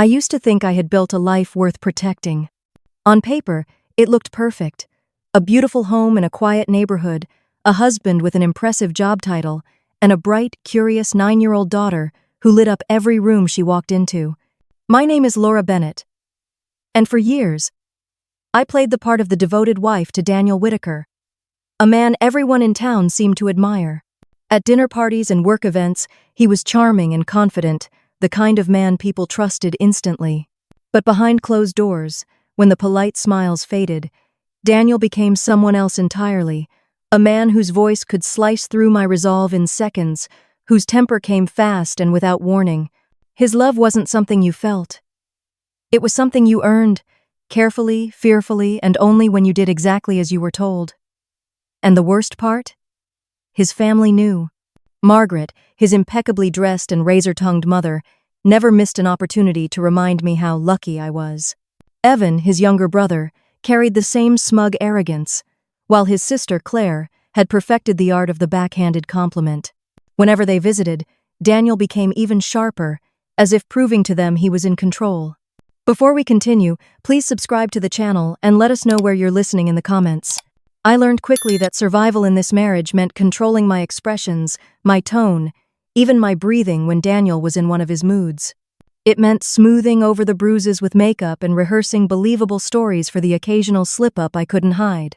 I used to think I had built a life worth protecting. On paper, it looked perfect. A beautiful home in a quiet neighborhood, a husband with an impressive job title, and a bright, curious 9-year-old daughter who lit up every room she walked into. My name is Laura Bennett. And for years, I played the part of the devoted wife to Daniel Whitaker, a man everyone in town seemed to admire. At dinner parties and work events, he was charming and confident, the kind of man people trusted instantly. But behind closed doors, when the polite smiles faded, Daniel became someone else entirely, a man whose voice could slice through my resolve in seconds, whose temper came fast and without warning. His love wasn't something you felt. It was something you earned, carefully, fearfully, and only when you did exactly as you were told. And the worst part? His family knew. Margaret, his impeccably dressed and razor-tongued mother, never missed an opportunity to remind me how lucky I was. Evan, his younger brother, carried the same smug arrogance, while his sister, Claire, had perfected the art of the backhanded compliment. Whenever they visited, Daniel became even sharper, as if proving to them he was in control. Before we continue, please subscribe to the channel and let us know where you're listening in the comments. I learned quickly that survival in this marriage meant controlling my expressions, my tone, even my breathing when Daniel was in one of his moods. It meant smoothing over the bruises with makeup and rehearsing believable stories for the occasional slip-up I couldn't hide.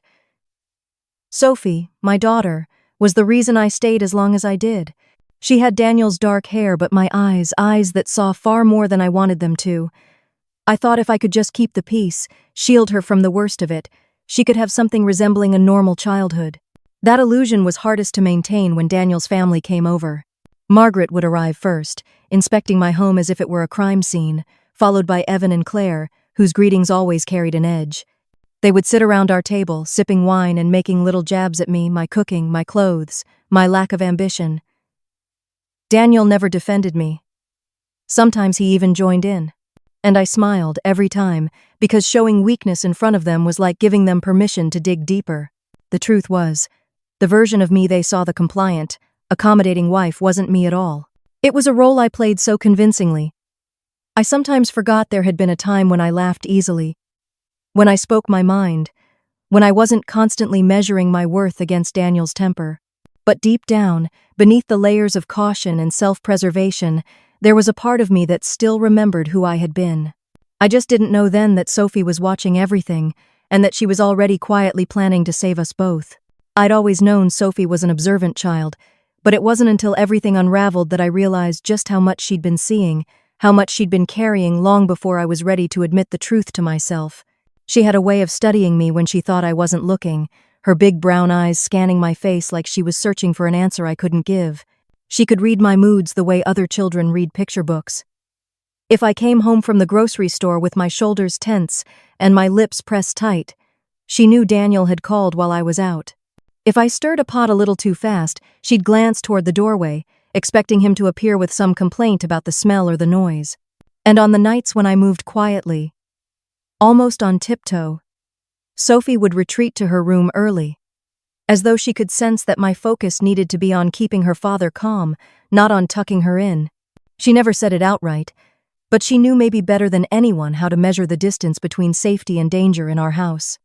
Sophie, my daughter, was the reason I stayed as long as I did. She had Daniel's dark hair but my eyes that saw far more than I wanted them to. I thought if I could just keep the peace, shield her from the worst of it, she could have something resembling a normal childhood. That illusion was hardest to maintain when Daniel's family came over. Margaret would arrive first, inspecting my home as if it were a crime scene, followed by Evan and Claire, whose greetings always carried an edge. They would sit around our table, sipping wine and making little jabs at me, my cooking, my clothes, my lack of ambition. Daniel never defended me. Sometimes he even joined in. And I smiled every time, because showing weakness in front of them was like giving them permission to dig deeper. The truth was, the version of me they saw, the compliant, accommodating wife, wasn't me at all. It was a role I played so convincingly. I sometimes forgot there had been a time when I laughed easily, when I spoke my mind, when I wasn't constantly measuring my worth against Daniel's temper. But deep down, beneath the layers of caution and self-preservation, there was a part of me that still remembered who I had been. I just didn't know then that Sophie was watching everything, and that she was already quietly planning to save us both. I'd always known Sophie was an observant child, but it wasn't until everything unraveled that I realized just how much she'd been seeing, how much she'd been carrying long before I was ready to admit the truth to myself. She had a way of studying me when she thought I wasn't looking, her big brown eyes scanning my face like she was searching for an answer I couldn't give. She could read my moods the way other children read picture books. If I came home from the grocery store with my shoulders tense and my lips pressed tight, she knew Daniel had called while I was out. If I stirred a pot a little too fast, she'd glance toward the doorway, expecting him to appear with some complaint about the smell or the noise. And on the nights when I moved quietly, almost on tiptoe, Sophie would retreat to her room early, as though she could sense that my focus needed to be on keeping her father calm, not on tucking her in. She never said it outright, but she knew maybe better than anyone how to measure the distance between safety and danger in our house.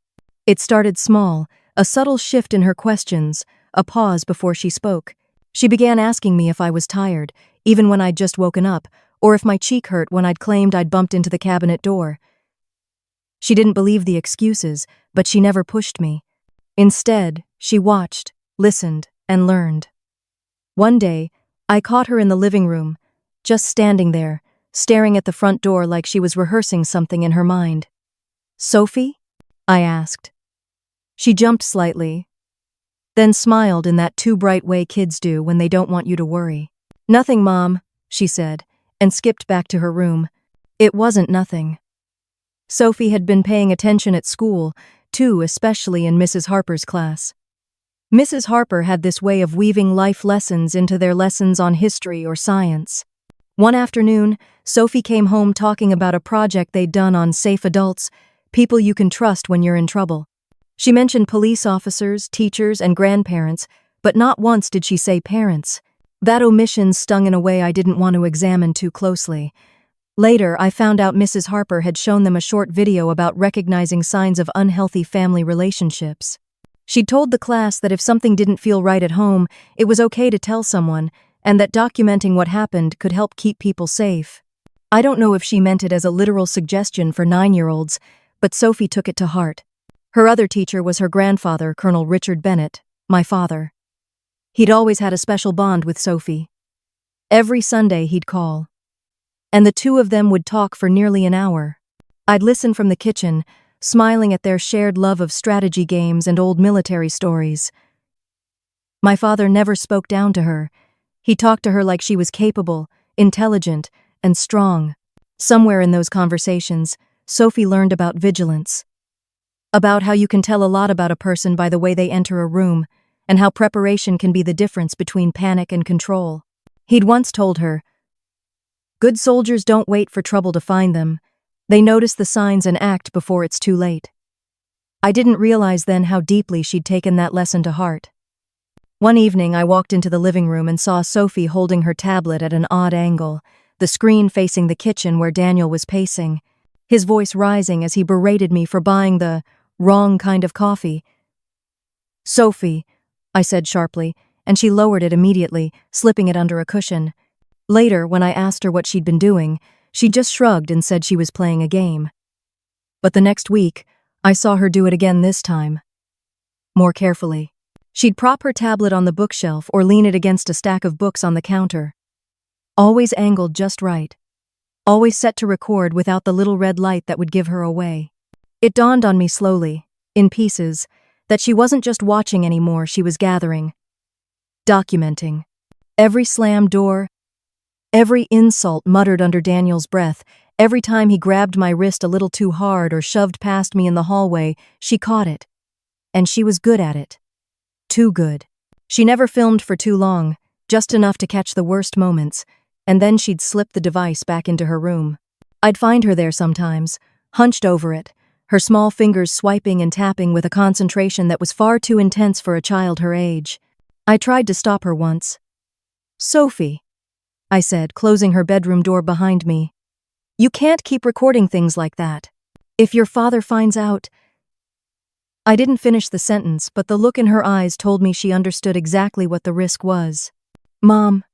It started small, a subtle shift in her questions, a pause before she spoke. She began asking me if I was tired, even when I'd just woken up, or if my cheek hurt when I'd claimed I'd bumped into the cabinet door. She didn't believe the excuses, but she never pushed me. Instead, she watched, listened, and learned. One day, I caught her in the living room, just standing there, staring at the front door like she was rehearsing something in her mind. "Sophie?" I asked. She jumped slightly, then smiled in that too bright way kids do when they don't want you to worry. "Nothing, Mom," she said, and skipped back to her room. It wasn't nothing. Sophie had been paying attention at school, too, especially in Mrs. Harper's class. Mrs. Harper had this way of weaving life lessons into their lessons on history or science. One afternoon, Sophie came home talking about a project they'd done on safe adults, people you can trust when you're in trouble. She mentioned police officers, teachers, and grandparents, but not once did she say parents. That omission stung in a way I didn't want to examine too closely. Later, I found out Mrs. Harper had shown them a short video about recognizing signs of unhealthy family relationships. She'd told the class that if something didn't feel right at home, it was okay to tell someone, and that documenting what happened could help keep people safe. I don't know if she meant it as a literal suggestion for 9-year-olds, but Sophie took it to heart. Her other teacher was her grandfather, Colonel Richard Bennett, my father. He'd always had a special bond with Sophie. Every Sunday he'd call, and the two of them would talk for nearly an hour. I'd listen from the kitchen, smiling at their shared love of strategy games and old military stories. My father never spoke down to her. He talked to her like she was capable, intelligent, and strong. Somewhere in those conversations, Sophie learned about vigilance. About how you can tell a lot about a person by the way they enter a room, and how preparation can be the difference between panic and control. He'd once told her, "Good soldiers don't wait for trouble to find them. They notice the signs and act before it's too late." I didn't realize then how deeply she'd taken that lesson to heart. One evening, I walked into the living room and saw Sophie holding her tablet at an odd angle, the screen facing the kitchen where Daniel was pacing, his voice rising as he berated me for buying the wrong kind of coffee. "Sophie," I said sharply, and she lowered it immediately, slipping it under a cushion. Later, when I asked her what she'd been doing, she just shrugged and said she was playing a game. But the next week, I saw her do it again this time. More carefully. She'd prop her tablet on the bookshelf or lean it against a stack of books on the counter. Always angled just right. Always set to record without the little red light that would give her away. It dawned on me slowly, in pieces, that she wasn't just watching anymore, she was gathering. Documenting. Every slammed door, every insult muttered under Daniel's breath, every time he grabbed my wrist a little too hard or shoved past me in the hallway, she caught it. And she was good at it. Too good. She never filmed for too long, just enough to catch the worst moments, and then she'd slip the device back into her room. I'd find her there sometimes, hunched over it, her small fingers swiping and tapping with a concentration that was far too intense for a child her age. I tried to stop her once. "Sophie," I said, closing her bedroom door behind me. "You can't keep recording things like that. If your father finds out—" I didn't finish the sentence, but the look in her eyes told me she understood exactly what the risk was. "Mom,"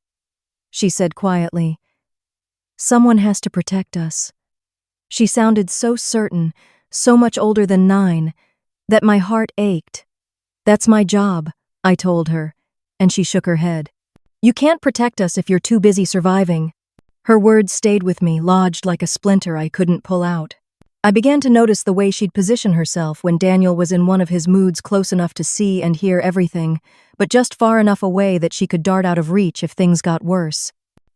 she said quietly, "someone has to protect us." She sounded so certain, so much older than 9, that my heart ached. "That's my job," I told her, and she shook her head. "You can't protect us if you're too busy surviving." Her words stayed with me, lodged like a splinter I couldn't pull out. I began to notice the way she'd position herself when Daniel was in one of his moods close enough to see and hear everything, but just far enough away that she could dart out of reach if things got worse.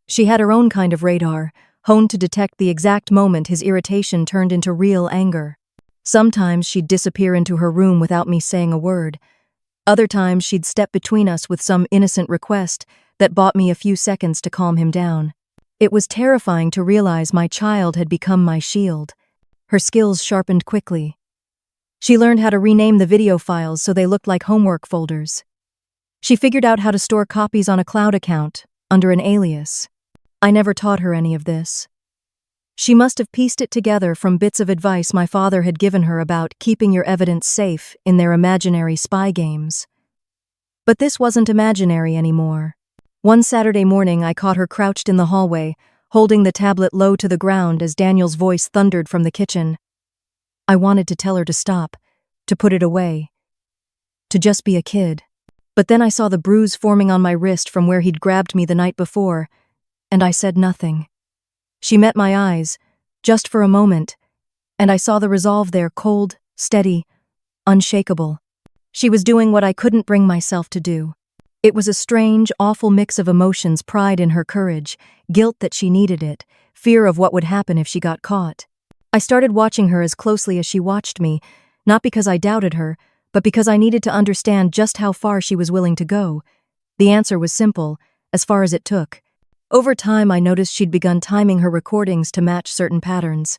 She had her own kind of radar, honed to detect the exact moment his irritation turned into real anger. Sometimes she'd disappear into her room without me saying a word. Other times she'd step between us with some innocent request that bought me a few seconds to calm him down. It was terrifying to realize my child had become my shield. Her skills sharpened quickly. She learned how to rename the video files so they looked like homework folders. She figured out how to store copies on a cloud account, under an alias. I never taught her any of this. She must have pieced it together from bits of advice my father had given her about keeping your evidence safe in their imaginary spy games. But this wasn't imaginary anymore. One Saturday morning, I caught her crouched in the hallway, holding the tablet low to the ground as Daniel's voice thundered from the kitchen. I wanted to tell her to stop, to put it away, to just be a kid. But then I saw the bruise forming on my wrist from where he'd grabbed me the night before, and I said nothing. She met my eyes, just for a moment, and I saw the resolve there, cold, steady, unshakable. She was doing what I couldn't bring myself to do. It was a strange, awful mix of emotions, pride in her courage, guilt that she needed it, fear of what would happen if she got caught. I started watching her as closely as she watched me, not because I doubted her, but because I needed to understand just how far she was willing to go. The answer was simple, as far as it took. Over time, I noticed she'd begun timing her recordings to match certain patterns.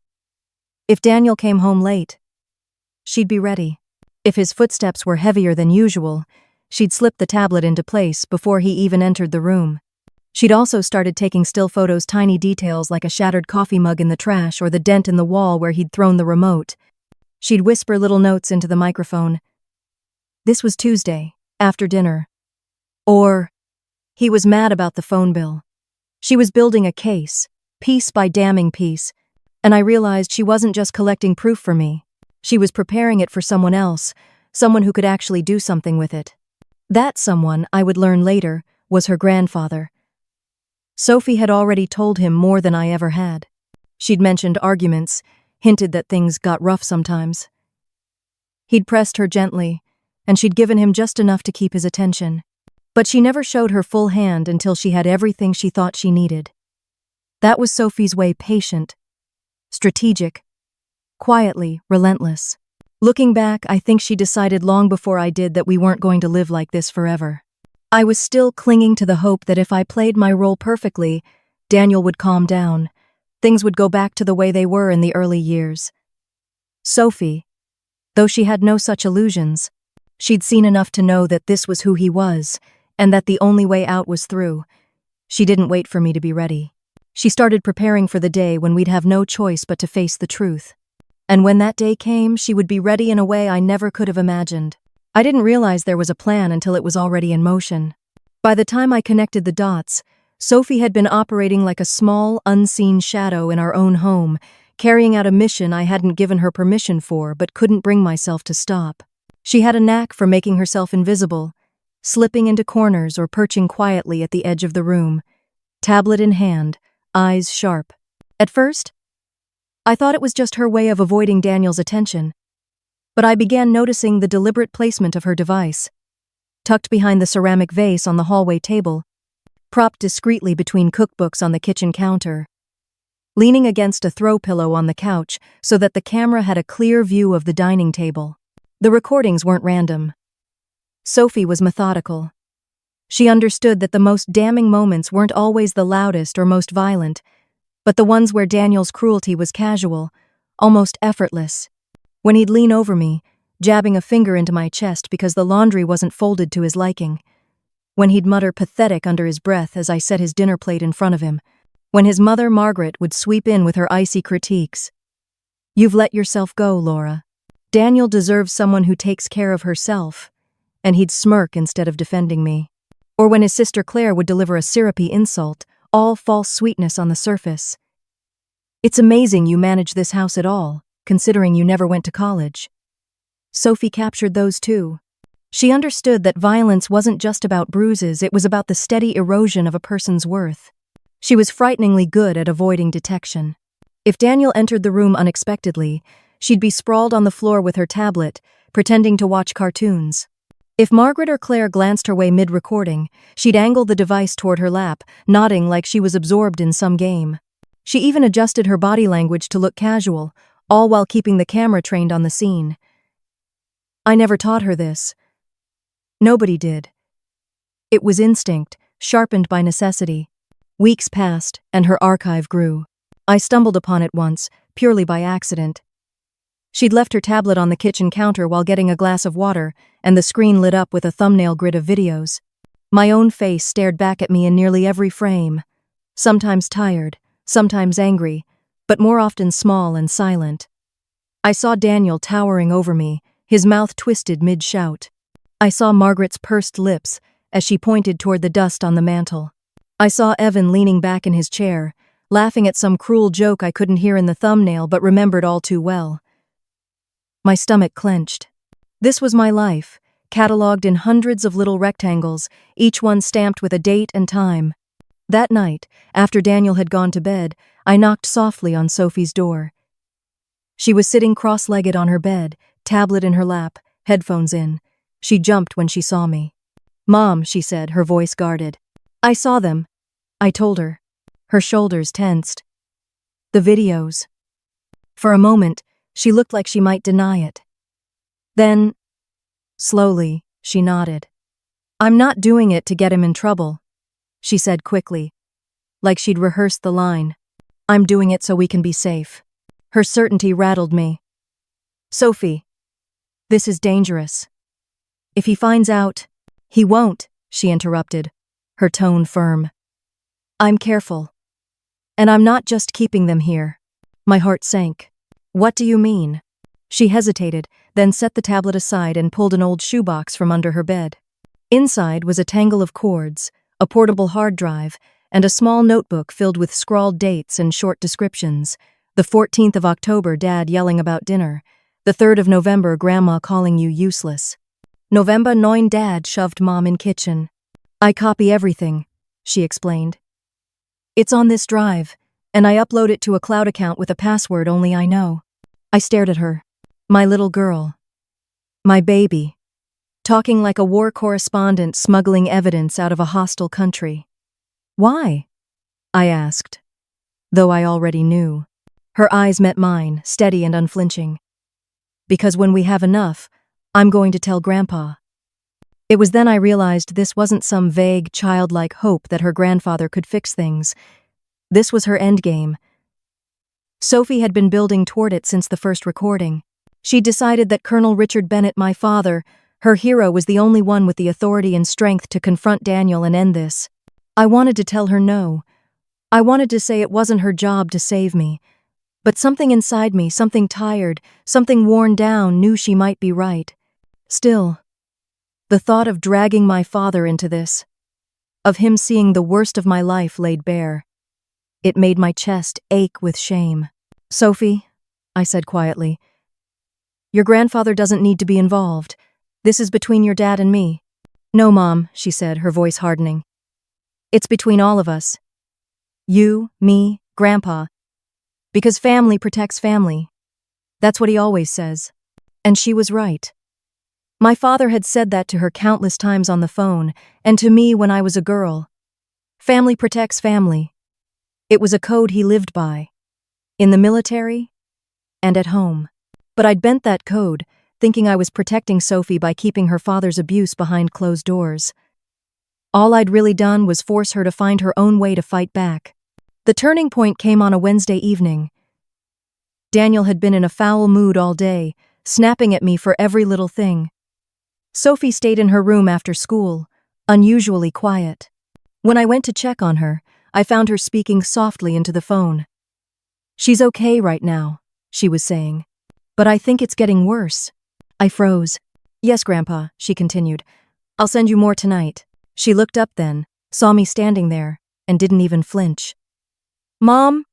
If Daniel came home late, she'd be ready. If his footsteps were heavier than usual, she'd slip the tablet into place before he even entered the room. She'd also started taking still photos, tiny details like a shattered coffee mug in the trash or the dent in the wall where he'd thrown the remote. She'd whisper little notes into the microphone. This was Tuesday, after dinner. Or, he was mad about the phone bill. She was building a case, piece by damning piece, and I realized she wasn't just collecting proof for me. She was preparing it for someone else, someone who could actually do something with it. That someone, I would learn later, was her grandfather. Sophie had already told him more than I ever had. She'd mentioned arguments, hinted that things got rough sometimes. He'd pressed her gently, and she'd given him just enough to keep his attention. But she never showed her full hand until she had everything she thought she needed. That was Sophie's way, patient, strategic, quietly relentless. Looking back, I think she decided long before I did that we weren't going to live like this forever. I was still clinging to the hope that if I played my role perfectly, Daniel would calm down. Things would go back to the way they were in the early years. Sophie, though she had no such illusions, she'd seen enough to know that this was who he was, and that the only way out was through. She didn't wait for me to be ready. She started preparing for the day when we'd have no choice but to face the truth. And when that day came, she would be ready in a way I never could have imagined. I didn't realize there was a plan until it was already in motion. By the time I connected the dots, Sophie had been operating like a small, unseen shadow in our own home, carrying out a mission I hadn't given her permission for but couldn't bring myself to stop. She had a knack for making herself invisible, slipping into corners or perching quietly at the edge of the room, tablet in hand, eyes sharp. At first, I thought it was just her way of avoiding Daniel's attention. But I began noticing the deliberate placement of her device, tucked behind the ceramic vase on the hallway table, propped discreetly between cookbooks on the kitchen counter, leaning against a throw pillow on the couch so that the camera had a clear view of the dining table. The recordings weren't random. Sophie was methodical. She understood that the most damning moments weren't always the loudest or most violent, but the ones where Daniel's cruelty was casual, almost effortless. When he'd lean over me, jabbing a finger into my chest because the laundry wasn't folded to his liking. When he'd mutter pathetic under his breath as I set his dinner plate in front of him. When his mother, Margaret, would sweep in with her icy critiques. You've let yourself go, Laura. Daniel deserves someone who takes care of herself. And he'd smirk instead of defending me. Or when his sister Claire would deliver a syrupy insult, all false sweetness on the surface. It's amazing you manage this house at all, considering you never went to college. Sophie captured those too. She understood that violence wasn't just about bruises, it was about the steady erosion of a person's worth. She was frighteningly good at avoiding detection. If Daniel entered the room unexpectedly, she'd be sprawled on the floor with her tablet, pretending to watch cartoons. If Margaret or Claire glanced her way mid-recording, she'd angle the device toward her lap, nodding like she was absorbed in some game. She even adjusted her body language to look casual, all while keeping the camera trained on the scene. I never taught her this. Nobody did. It was instinct, sharpened by necessity. Weeks passed, and her archive grew. I stumbled upon it once, purely by accident. She'd left her tablet on the kitchen counter while getting a glass of water, and the screen lit up with a thumbnail grid of videos. My own face stared back at me in nearly every frame. Sometimes tired, sometimes angry, but more often small and silent. I saw Daniel towering over me, his mouth twisted mid-shout. I saw Margaret's pursed lips as she pointed toward the dust on the mantel. I saw Evan leaning back in his chair, laughing at some cruel joke I couldn't hear in the thumbnail but remembered all too well. My stomach clenched. This was my life, catalogued in hundreds of little rectangles, each one stamped with a date and time. That night, after Daniel had gone to bed, I knocked softly on Sophie's door. She was sitting cross-legged on her bed, tablet in her lap, headphones in. She jumped when she saw me. "Mom," she said, her voice guarded. "I saw them," I told her. Her shoulders tensed. "The videos." For a moment, she looked like she might deny it. Then, slowly, she nodded. "I'm not doing it to get him in trouble," she said quickly, like she'd rehearsed the line. "I'm doing it so we can be safe." Her certainty rattled me. "Sophie, this is dangerous. If he finds out—" "He won't," she interrupted, her tone firm. I'm careful. And I'm not just keeping them here. My heart sank. What do you mean? She hesitated, then set the tablet aside and pulled an old shoebox from under her bed. Inside was a tangle of cords, a portable hard drive, and a small notebook filled with scrawled dates and short descriptions. The 14th of October, Dad yelling about dinner. The 3rd of November, Grandma calling you useless. November 9, Dad shoved Mom in kitchen. I copy everything, she explained. It's on this drive, and I upload it to a cloud account with a password only I know. I stared at her. My little girl. My baby. Talking like a war correspondent smuggling evidence out of a hostile country. Why? I asked, though I already knew. Her eyes met mine, steady and unflinching. Because when we have enough, I'm going to tell Grandpa. It was then I realized this wasn't some vague, childlike hope that her grandfather could fix things. This was her endgame. Sophie had been building toward it since the first recording. She'd decided that Colonel Richard Bennett, my father, her hero, was the only one with the authority and strength to confront Daniel and end this. I wanted to tell her no. I wanted to say it wasn't her job to save me. But something inside me, something tired, something worn down, knew she might be right. Still, the thought of dragging my father into this, of him seeing the worst of my life laid bare, it made my chest ache with shame. Sophie, I said quietly, your grandfather doesn't need to be involved. This is between your dad and me. No, Mom, she said, her voice hardening. It's between all of us. You, me, Grandpa. Because family protects family. That's what he always says. And she was right. My father had said that to her countless times on the phone, and to me when I was a girl. Family protects family. It was a code he lived by. In the military and at home. But I'd bent that code, thinking I was protecting Sophie by keeping her father's abuse behind closed doors. All I'd really done was force her to find her own way to fight back. The turning point came on a Wednesday evening. Daniel had been in a foul mood all day, snapping at me for every little thing. Sophie stayed in her room after school, unusually quiet. When I went to check on her, I found her speaking softly into the phone. She's okay right now, she was saying. But I think it's getting worse. I froze. Yes, Grandpa, she continued. I'll send you more tonight. She looked up then, saw me standing there, and didn't even flinch. Mom,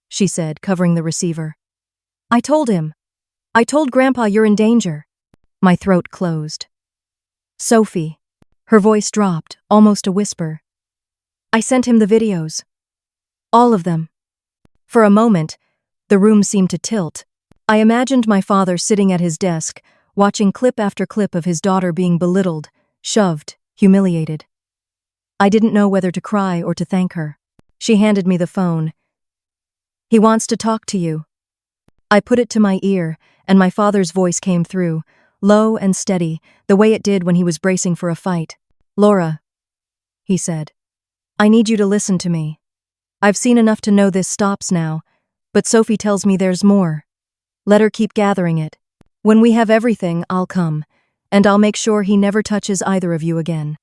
she said, covering the receiver. I told him. I told Grandpa you're in danger. My throat closed. Sophie. Her voice dropped, almost a whisper. I sent him the videos. All of them. For a moment, the room seemed to tilt. I imagined my father sitting at his desk, watching clip after clip of his daughter being belittled, shoved, humiliated. I didn't know whether to cry or to thank her. She handed me the phone. He wants to talk to you. I put it to my ear, and my father's voice came through, low and steady, the way it did when he was bracing for a fight. Laura, he said, I need you to listen to me. I've seen enough to know this stops now, but Sophie tells me there's more. Let her keep gathering it. When we have everything, I'll come, and I'll make sure he never touches either of you again.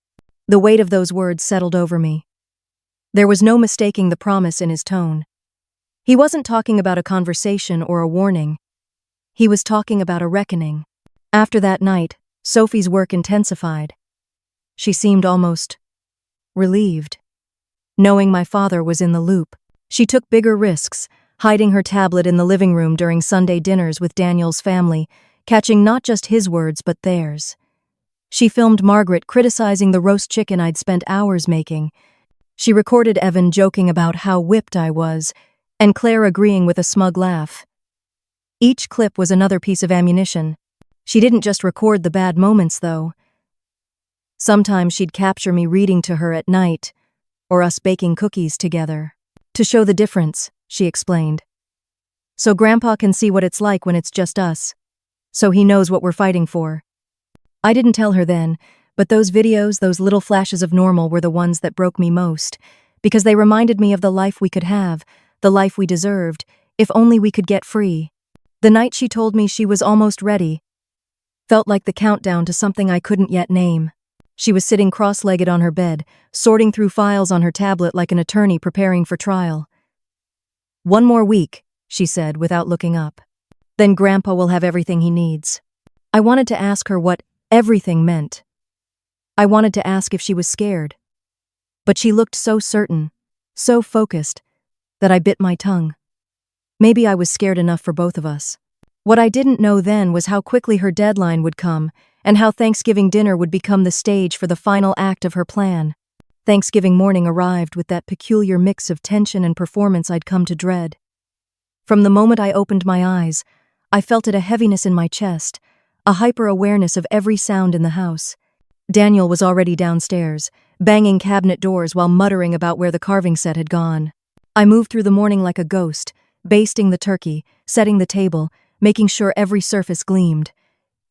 The weight of those words settled over me. There was no mistaking the promise in his tone. He wasn't talking about a conversation or a warning. He was talking about a reckoning. After that night, Sophie's work intensified. She seemed almost relieved. Knowing my father was in the loop, she took bigger risks, hiding her tablet in the living room during Sunday dinners with Daniel's family, catching not just his words but theirs. She filmed Margaret criticizing the roast chicken I'd spent hours making. She recorded Evan joking about how whipped I was, and Claire agreeing with a smug laugh. Each clip was another piece of ammunition. She didn't just record the bad moments, though. Sometimes she'd capture me reading to her at night, or us baking cookies together. To show the difference, she explained. So Grandpa can see what it's like when it's just us. So he knows what we're fighting for. I didn't tell her then, but those videos, those little flashes of normal, were the ones that broke me most, because they reminded me of the life we could have, the life we deserved, if only we could get free. The night she told me she was almost ready felt like the countdown to something I couldn't yet name. She was sitting cross-legged on her bed, sorting through files on her tablet like an attorney preparing for trial. "One more week," she said without looking up. "Then Grandpa will have everything he needs." I wanted to ask her what everything meant. I wanted to ask if she was scared. But she looked so certain, so focused, that I bit my tongue. Maybe I was scared enough for both of us. What I didn't know then was how quickly her deadline would come, and how Thanksgiving dinner would become the stage for the final act of her plan. Thanksgiving morning arrived with that peculiar mix of tension and performance I'd come to dread. From the moment I opened my eyes, I felt a heaviness in my chest, a hyper-awareness of every sound in the house. Daniel was already downstairs, banging cabinet doors while muttering about where the carving set had gone. I moved through the morning like a ghost, basting the turkey, setting the table, making sure every surface gleamed.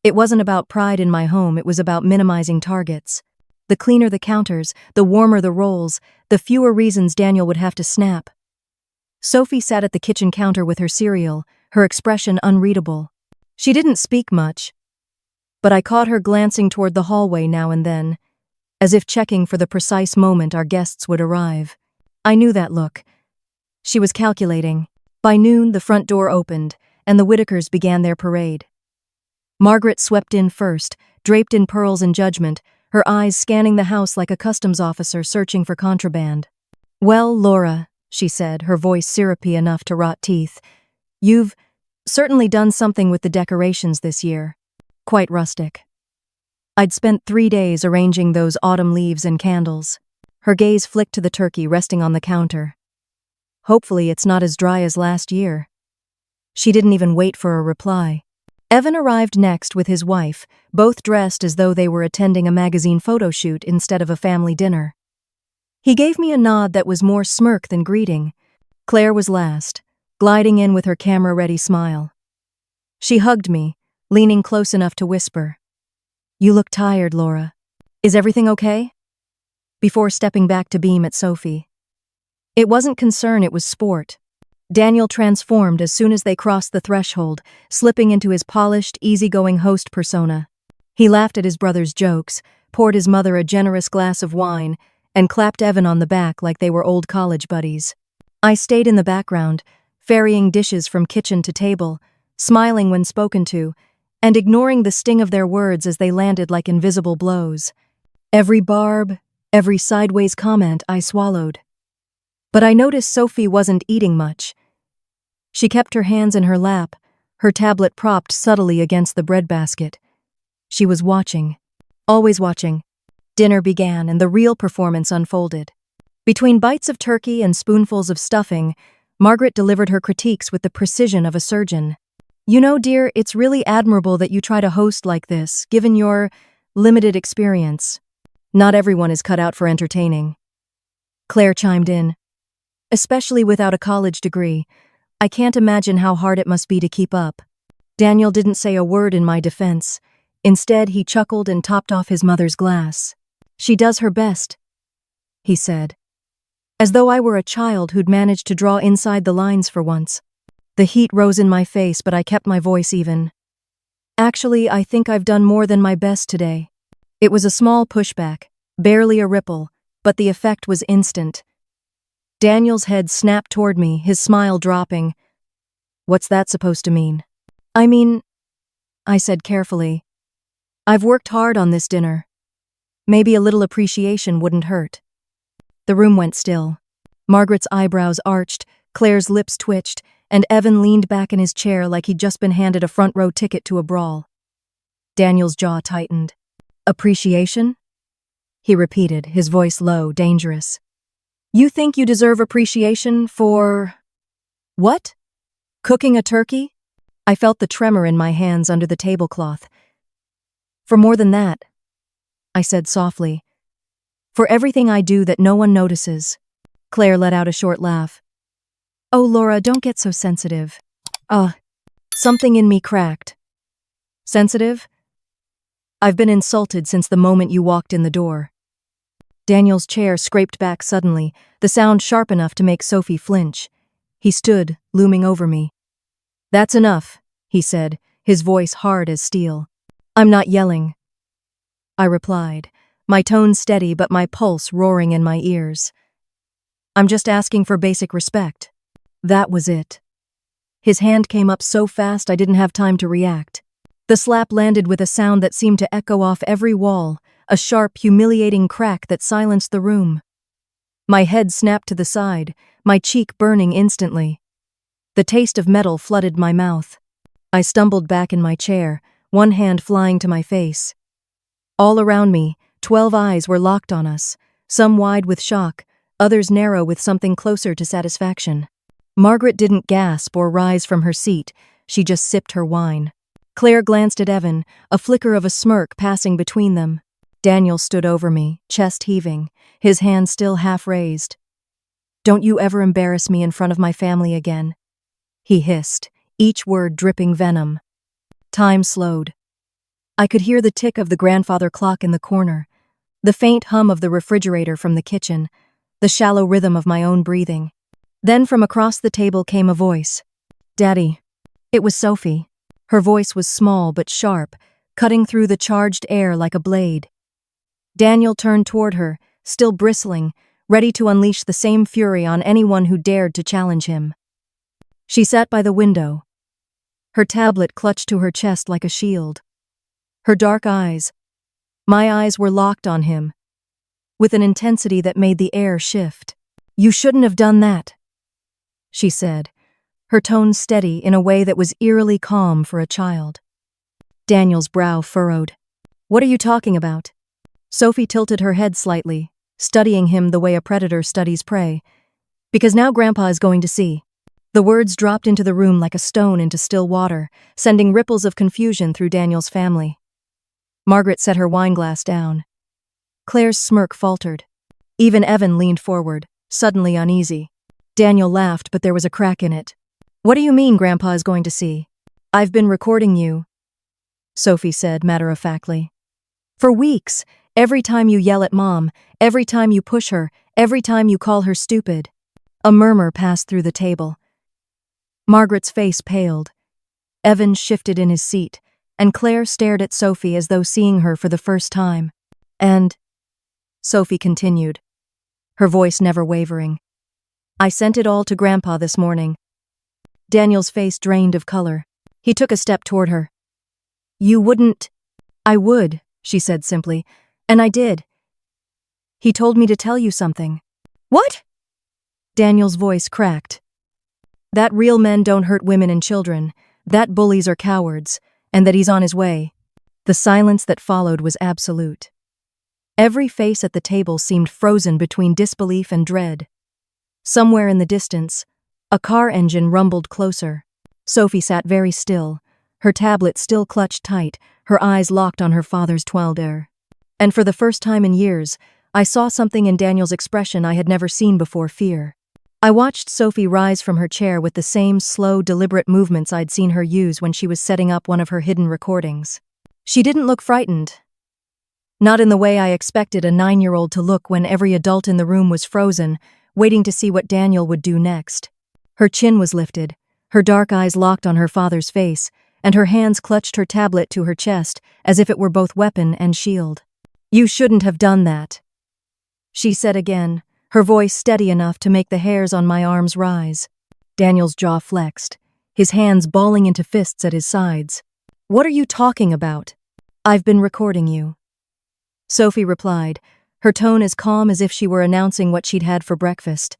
It wasn't about pride in my home, it was about minimizing targets. The cleaner the counters, the warmer the rolls, the fewer reasons Daniel would have to snap. Sophie sat at the kitchen counter with her cereal, her expression unreadable. She didn't speak much, but I caught her glancing toward the hallway now and then, as if checking for the precise moment our guests would arrive. I knew that look. She was calculating. By noon, the front door opened, and the Whitakers began their parade. Margaret swept in first, draped in pearls and judgment, her eyes scanning the house like a customs officer searching for contraband. "Well, Laura," she said, her voice syrupy enough to rot teeth, "you've certainly done something with the decorations this year. Quite rustic." I'd spent 3 days arranging those autumn leaves and candles. Her gaze flicked to the turkey resting on the counter. "Hopefully it's not as dry as last year." She didn't even wait for a reply. Evan arrived next with his wife, both dressed as though they were attending a magazine photo shoot instead of a family dinner. He gave me a nod that was more smirk than greeting. Claire was last, gliding in with her camera-ready smile. She hugged me, leaning close enough to whisper, "You look tired, Laura. Is everything okay?" Before stepping back to beam at Sophie. It wasn't concern, it was sport. Daniel transformed as soon as they crossed the threshold, slipping into his polished, easygoing host persona. He laughed at his brother's jokes, poured his mother a generous glass of wine, and clapped Evan on the back like they were old college buddies. I stayed in the background, ferrying dishes from kitchen to table, smiling when spoken to, and ignoring the sting of their words as they landed like invisible blows. Every barb, every sideways comment I swallowed. But I noticed Sophie wasn't eating much. She kept her hands in her lap, her tablet propped subtly against the breadbasket. She was watching. Always watching. Dinner began and the real performance unfolded. Between bites of turkey and spoonfuls of stuffing, Margaret delivered her critiques with the precision of a surgeon. "You know, dear, it's really admirable that you try to host like this, given your limited experience. Not everyone is cut out for entertaining." Claire chimed in. "Especially without a college degree. I can't imagine how hard it must be to keep up." Daniel didn't say a word in my defense. Instead, he chuckled and topped off his mother's glass. "She does her best," he said, as though I were a child who'd managed to draw inside the lines for once. The heat rose in my face, but I kept my voice even. "Actually, I think I've done more than my best today." It was a small pushback, barely a ripple, but the effect was instant. Daniel's head snapped toward me, his smile dropping. "What's that supposed to mean?" "I mean," I said carefully, "I've worked hard on this dinner. Maybe a little appreciation wouldn't hurt." The room went still. Margaret's eyebrows arched, Claire's lips twitched, and Evan leaned back in his chair like he'd just been handed a front-row ticket to a brawl. Daniel's jaw tightened. "Appreciation?" he repeated, his voice low, dangerous. "You think you deserve appreciation for... what? Cooking a turkey?" I felt the tremor in my hands under the tablecloth. "For more than that," I said softly. "For everything I do that no one notices." Claire let out a short laugh. "Oh, Laura, don't get so sensitive." Something in me cracked. "Sensitive? I've been insulted since the moment you walked in the door." Daniel's chair scraped back suddenly, the sound sharp enough to make Sophie flinch. He stood, looming over me. "That's enough," he said, his voice hard as steel. "I'm not yelling," I replied, my tone steady but my pulse roaring in my ears. I'm just asking for basic respect. That was it. His hand came up so fast I didn't have time to react. The slap landed with a sound that seemed to echo off every wall, a sharp, humiliating crack that silenced the room. My head snapped to the side, my cheek burning instantly. The taste of metal flooded my mouth. I stumbled back in my chair, one hand flying to my face. All around me, 12 eyes were locked on us, some wide with shock, others narrow with something closer to satisfaction. Margaret didn't gasp or rise from her seat, she just sipped her wine. Claire glanced at Evan, a flicker of a smirk passing between them. Daniel stood over me, chest heaving, his hand still half raised. "Don't you ever embarrass me in front of my family again," he hissed, each word dripping venom. Time slowed. I could hear the tick of the grandfather clock in the corner, the faint hum of the refrigerator from the kitchen, the shallow rhythm of my own breathing. Then from across the table came a voice. "Daddy." It was Sophie. Her voice was small but sharp, cutting through the charged air like a blade. Daniel turned toward her, still bristling, ready to unleash the same fury on anyone who dared to challenge him. She sat by the window, her tablet clutched to her chest like a shield. Her dark eyes, my eyes were locked on him, with an intensity that made the air shift. "You shouldn't have done that," she said, her tone steady in a way that was eerily calm for a child. Daniel's brow furrowed. "What are you talking about?" Sophie tilted her head slightly, studying him the way a predator studies prey. "Because now Grandpa is going to see." The words dropped into the room like a stone into still water, sending ripples of confusion through Daniel's family. Margaret set her wineglass down. Claire's smirk faltered. Even Evan leaned forward, suddenly uneasy. Daniel laughed, but there was a crack in it. "What do you mean Grandpa is going to see?" "I've been recording you," Sophie said matter-of-factly. "For weeks, every time you yell at Mom, every time you push her, every time you call her stupid." A murmur passed through the table. Margaret's face paled. Evan shifted in his seat, and Claire stared at Sophie as though seeing her for the first time. "And," Sophie continued, her voice never wavering, "I sent it all to Grandpa this morning." Daniel's face drained of color. He took a step toward her. "You wouldn't—" "I would," she said simply, "and I did. He told me to tell you something." "What?" Daniel's voice cracked. "That real men don't hurt women and children, that bullies are cowards, and that he's on his way." The silence that followed was absolute. Every face at the table seemed frozen between disbelief and dread. Somewhere in the distance, a car engine rumbled closer. Sophie sat very still, her tablet still clutched tight, her eyes locked on her father's toilder. And for the first time in years, I saw something in Daniel's expression I had never seen before: fear. I watched Sophie rise from her chair with the same slow, deliberate movements I'd seen her use when she was setting up one of her hidden recordings. She didn't look frightened. Not in the way I expected a 9-year-old to look when every adult in the room was frozen, waiting to see what Daniel would do next. Her chin was lifted, her dark eyes locked on her father's face, and her hands clutched her tablet to her chest as if it were both weapon and shield. "You shouldn't have done that," she said again, her voice steady enough to make the hairs on my arms rise. Daniel's jaw flexed, his hands balling into fists at his sides. "What are you talking about?" "I've been recording you," Sophie replied, her tone as calm as if she were announcing what she'd had for breakfast.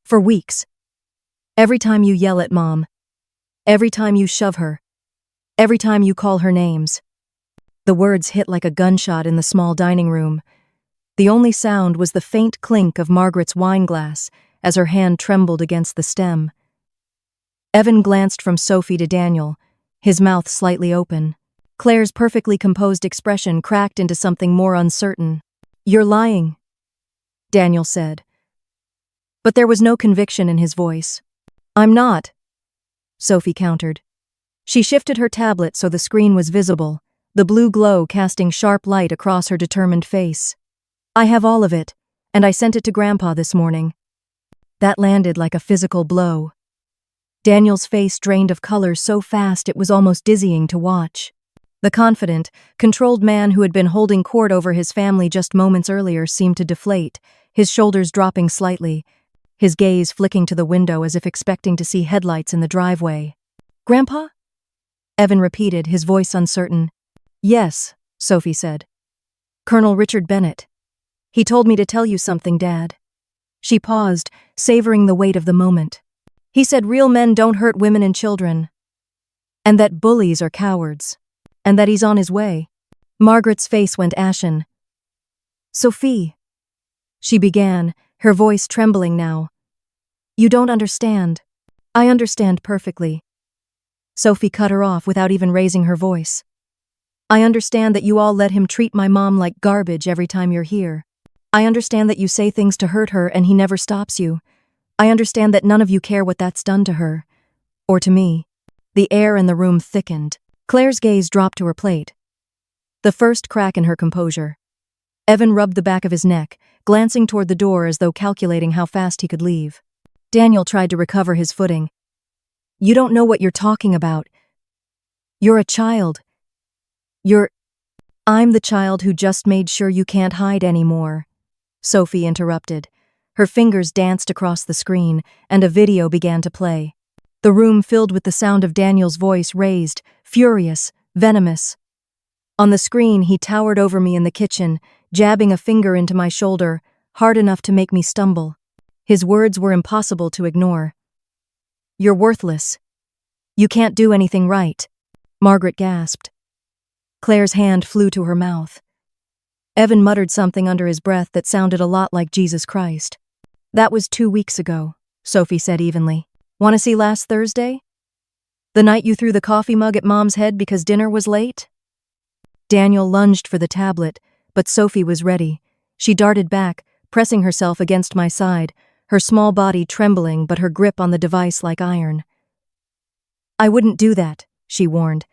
"For weeks. Every time you yell at Mom, every time you shove her, every time you call her names." The words hit like a gunshot in the small dining room. The only sound was the faint clink of Margaret's wineglass as her hand trembled against the stem. Evan glanced from Sophie to Daniel, his mouth slightly open. Claire's perfectly composed expression cracked into something more uncertain. "You're lying," Daniel said. But there was no conviction in his voice. "I'm not," Sophie countered. She shifted her tablet so the screen was visible, the blue glow casting sharp light across her determined face. "I have all of it, and I sent it to Grandpa this morning." That landed like a physical blow. Daniel's face drained of color so fast it was almost dizzying to watch. The confident, controlled man who had been holding court over his family just moments earlier seemed to deflate, his shoulders dropping slightly, his gaze flicking to the window as if expecting to see headlights in the driveway. "Grandpa?" Evan repeated, his voice uncertain. "Yes," Sophie said. "Colonel Richard Bennett. He told me to tell you something, Dad." She paused, savoring the weight of the moment. "He said real men don't hurt women and children. And that bullies are cowards. And that he's on his way." Margaret's face went ashen. "Sophie," she began, her voice trembling now. "You don't understand." "I understand perfectly." Sophie cut her off without even raising her voice. "I understand that you all let him treat my mom like garbage every time you're here. I understand that you say things to hurt her and he never stops you. I understand that none of you care what that's done to her. Or to me." The air in the room thickened. Claire's gaze dropped to her plate. The first crack in her composure. Evan rubbed the back of his neck, glancing toward the door as though calculating how fast he could leave. Daniel tried to recover his footing. "You don't know what you're talking about. You're a child. I'm the child who just made sure you can't hide anymore," Sophie interrupted. Her fingers danced across the screen, and a video began to play. The room filled with the sound of Daniel's voice, raised, furious, venomous. On the screen, he towered over me in the kitchen, jabbing a finger into my shoulder, hard enough to make me stumble. His words were impossible to ignore. "You're worthless. You can't do anything right," Margaret gasped. Claire's hand flew to her mouth. Evan muttered something under his breath that sounded a lot like Jesus Christ. "That was 2 weeks ago," Sophie said evenly. "Want to see last Thursday? The night you threw the coffee mug at Mom's head because dinner was late?" Daniel lunged for the tablet, but Sophie was ready. She darted back, pressing herself against my side, her small body trembling but her grip on the device like iron. "I wouldn't do that," she warned.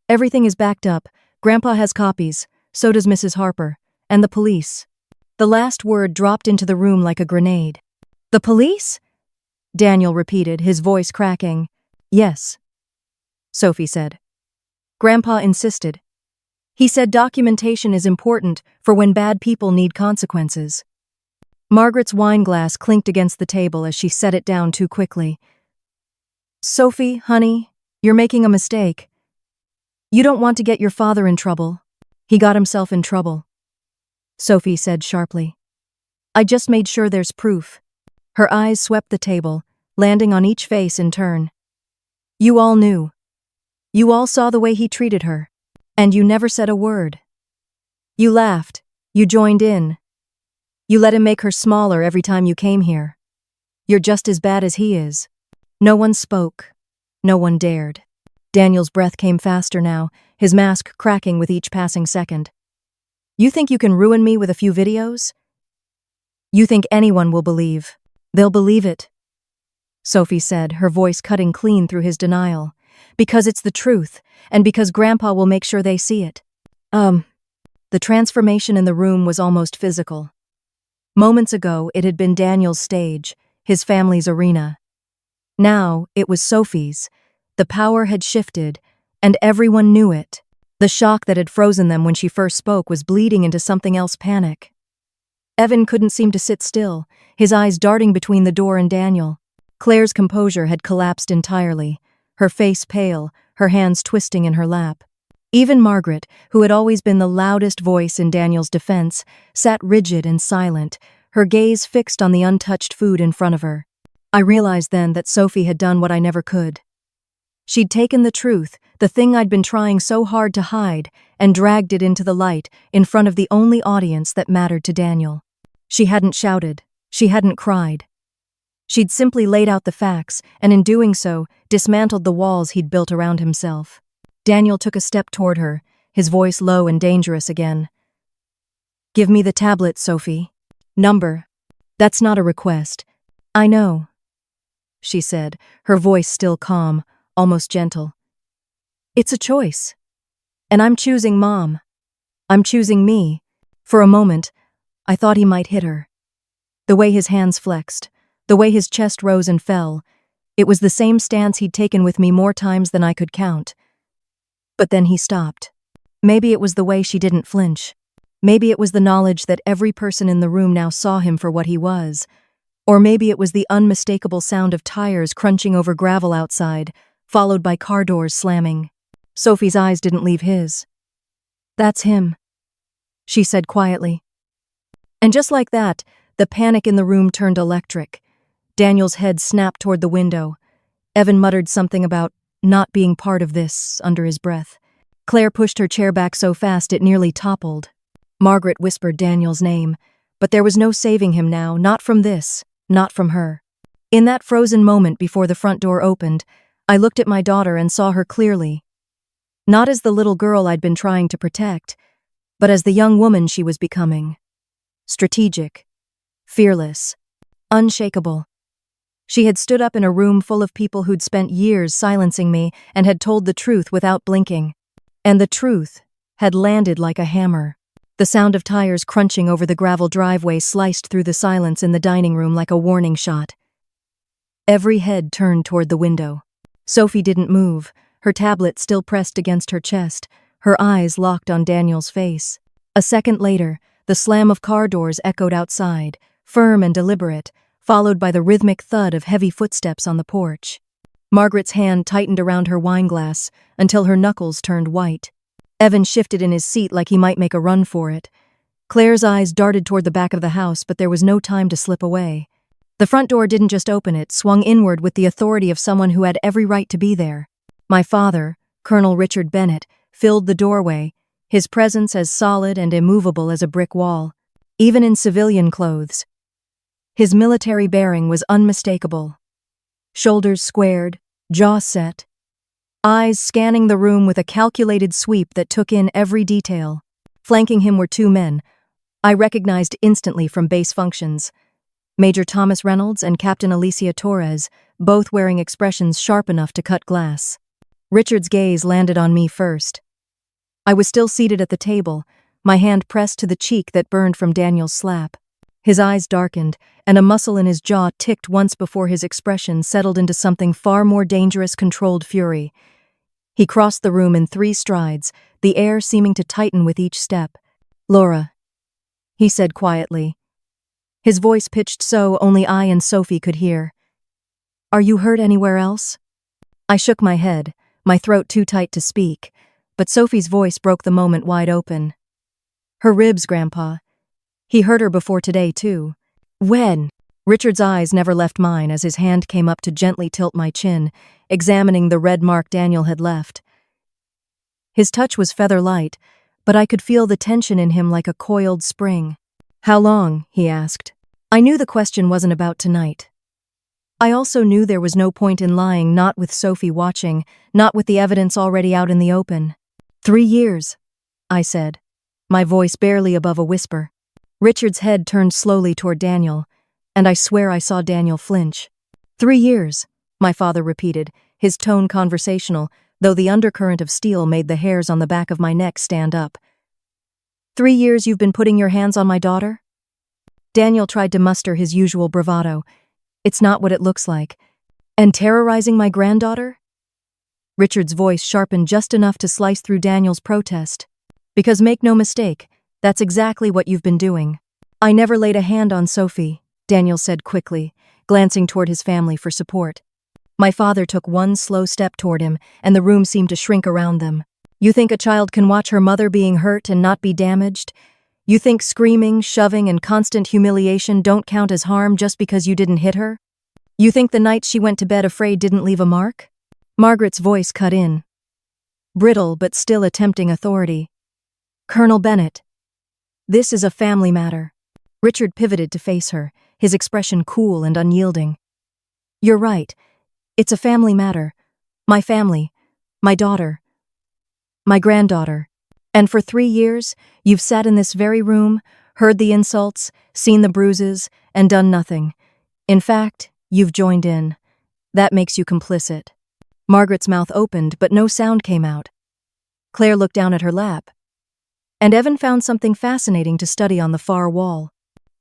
"Everything is backed up. Grandpa has copies, so does Mrs. Harper, and the police." The last word dropped into the room like a grenade. "The police?" Daniel repeated, his voice cracking. "Yes," Sophie said. "Grandpa insisted. He said documentation is important for when bad people need consequences." Margaret's wine glass clinked against the table as she set it down too quickly. "Sophie, honey, you're making a mistake. You don't want to get your father in trouble. He got himself in trouble," Sophie said sharply. "I just made sure there's proof." Her eyes swept the table, landing on each face in turn. "You all knew. You all saw the way he treated her. And you never said a word. You laughed. You joined in. You let him make her smaller every time you came here. You're just as bad as he is." No one spoke. No one dared. Daniel's breath came faster now, his mask cracking with each passing second. "You think you can ruin me with a few videos? You think anyone will believe? They'll believe it," Sophie said, her voice cutting clean through his denial. "Because it's the truth, and because Grandpa will make sure they see it." The transformation in the room was almost physical. Moments ago, it had been Daniel's stage, his family's arena. Now, it was Sophie's. The power had shifted, and everyone knew it. The shock that had frozen them when she first spoke was bleeding into something else, panic. Evan couldn't seem to sit still, his eyes darting between the door and Daniel. Claire's composure had collapsed entirely, her face pale, her hands twisting in her lap. Even Margaret, who had always been the loudest voice in Daniel's defense, sat rigid and silent, her gaze fixed on the untouched food in front of her. I realized then that Sophie had done what I never could. She'd taken the truth, the thing I'd been trying so hard to hide, and dragged it into the light in front of the only audience that mattered to Daniel. She hadn't shouted. She hadn't cried. She'd simply laid out the facts, and in doing so, dismantled the walls he'd built around himself. Daniel took a step toward her, his voice low and dangerous again. "Give me the tablet, Sophie. Number. That's not a request. I know," she said, her voice still calm, almost gentle. "It's a choice. And I'm choosing Mom. I'm choosing me." For a moment, I thought he might hit her. The way his hands flexed, the way his chest rose and fell, it was the same stance he'd taken with me more times than I could count. But then he stopped. Maybe it was the way she didn't flinch. Maybe it was the knowledge that every person in the room now saw him for what he was. Or maybe it was the unmistakable sound of tires crunching over gravel outside, followed by car doors slamming. Sophie's eyes didn't leave his. "That's him," she said quietly. And just like that, the panic in the room turned electric. Daniel's head snapped toward the window. Evan muttered something about not being part of this under his breath. Claire pushed her chair back so fast it nearly toppled. Margaret whispered Daniel's name, but there was no saving him now, not from this, not from her. In that frozen moment before the front door opened, I looked at my daughter and saw her clearly. Not as the little girl I'd been trying to protect, but as the young woman she was becoming. Strategic, fearless, unshakable. She had stood up in a room full of people who'd spent years silencing me and had told the truth without blinking. And the truth had landed like a hammer. The sound of tires crunching over the gravel driveway sliced through the silence in the dining room like a warning shot. Every head turned toward the window. Sophie didn't move, her tablet still pressed against her chest, her eyes locked on Daniel's face. A second later, the slam of car doors echoed outside, firm and deliberate, followed by the rhythmic thud of heavy footsteps on the porch. Margaret's hand tightened around her wineglass until her knuckles turned white. Evan shifted in his seat like he might make a run for it. Claire's eyes darted toward the back of the house, but there was no time to slip away. The front door didn't just open, it swung inward with the authority of someone who had every right to be there. My father, Colonel Richard Bennett, filled the doorway, his presence as solid and immovable as a brick wall, even in civilian clothes. His military bearing was unmistakable. Shoulders squared, jaw set, eyes scanning the room with a calculated sweep that took in every detail. Flanking him were two men I recognized instantly from base functions, Major Thomas Reynolds and Captain Alicia Torres, both wearing expressions sharp enough to cut glass. Richard's gaze landed on me first. I was still seated at the table, my hand pressed to the cheek that burned from Daniel's slap. His eyes darkened, and a muscle in his jaw ticked once before his expression settled into something far more dangerous, controlled fury. He crossed the room in 3 strides, the air seeming to tighten with each step. "Laura," he said quietly. His voice pitched so only I and Sophie could hear. "Are you hurt anywhere else?" I shook my head, my throat too tight to speak, but Sophie's voice broke the moment wide open. "Her ribs, Grandpa. He hurt her before today, too." "When?" Richard's eyes never left mine as his hand came up to gently tilt my chin, examining the red mark Daniel had left. His touch was feather light, but I could feel the tension in him like a coiled spring. "How long?" he asked. I knew the question wasn't about tonight. I also knew there was no point in lying, not with Sophie watching, not with the evidence already out in the open. 3 years, I said, my voice barely above a whisper. Richard's head turned slowly toward Daniel, and I swear I saw Daniel flinch. 3 years, my father repeated, his tone conversational, though the undercurrent of steel made the hairs on the back of my neck stand up. 3 years you've been putting your hands on my daughter? Daniel tried to muster his usual bravado. It's not what it looks like. And terrorizing my granddaughter? Richard's voice sharpened just enough to slice through Daniel's protest. Because make no mistake, that's exactly what you've been doing. I never laid a hand on Sophie, Daniel said quickly, glancing toward his family for support. My father took one slow step toward him, and the room seemed to shrink around them. You think a child can watch her mother being hurt and not be damaged? You think screaming, shoving, and constant humiliation don't count as harm just because you didn't hit her? You think the night she went to bed afraid didn't leave a mark? Margaret's voice cut in. Brittle but still attempting authority. Colonel Bennett, this is a family matter. Richard pivoted to face her, his expression cool and unyielding. You're right. It's a family matter. My family, my daughter, my granddaughter. And for 3 years, you've sat in this very room, heard the insults, seen the bruises, and done nothing. In fact, you've joined in. That makes you complicit. Margaret's mouth opened, but no sound came out. Claire looked down at her lap. And Evan found something fascinating to study on the far wall.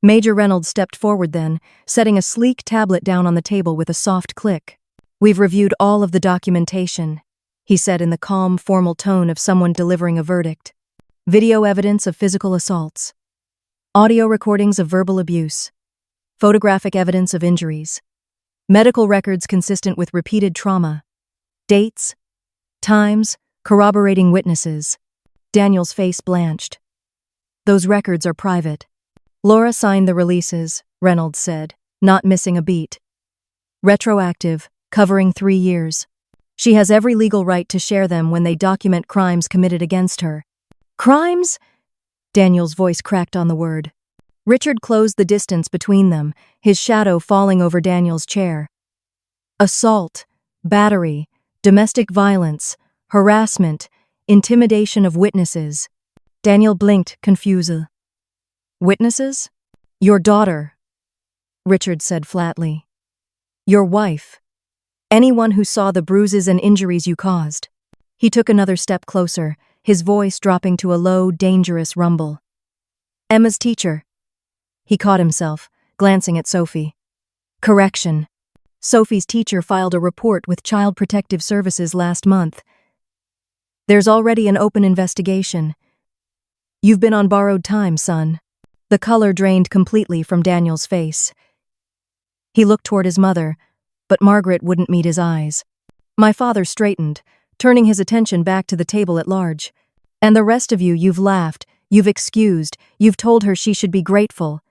Major Reynolds stepped forward then, setting a sleek tablet down on the table with a soft click. We've reviewed all of the documentation, he said in the calm, formal tone of someone delivering a verdict. Video evidence of physical assaults. Audio recordings of verbal abuse. Photographic evidence of injuries. Medical records consistent with repeated trauma. Dates, times, corroborating witnesses. Daniel's face blanched. Those records are private. Laura signed the releases, Reynolds said, not missing a beat. Retroactive, covering 3 years. She has every legal right to share them when they document crimes committed against her. Crimes? Daniel's voice cracked on the word. Richard closed the distance between them, his shadow falling over Daniel's chair. Assault, battery, domestic violence, harassment, intimidation of witnesses. Daniel blinked, confused. Witnesses? Your daughter, Richard said flatly. Your wife. Anyone who saw the bruises and injuries you caused. He took another step closer, his voice dropping to a low, dangerous rumble. Emma's teacher. He caught himself, glancing at Sophie. Correction. Sophie's teacher filed a report with Child Protective Services last month. There's already an open investigation. You've been on borrowed time, son. The color drained completely from Daniel's face. He looked toward his mother, but Margaret wouldn't meet his eyes. My father straightened, turning his attention back to the table at large. And the rest of you, you've laughed, you've excused, you've told her she should be grateful.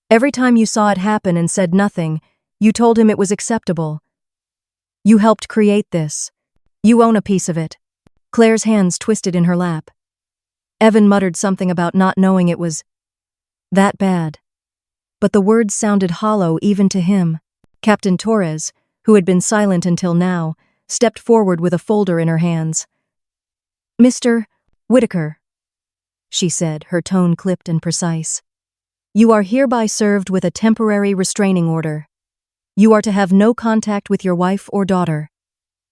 Every time you saw it happen and said nothing, you told him it was acceptable. You helped create this. You own a piece of it. Claire's hands twisted in her lap. Evan muttered something about not knowing it was that bad. But the words sounded hollow even to him. Captain Torres, who had been silent until now, stepped forward with a folder in her hands. Mr. Whitaker, she said, her tone clipped and precise. You are hereby served with a temporary restraining order. You are to have no contact with your wife or daughter.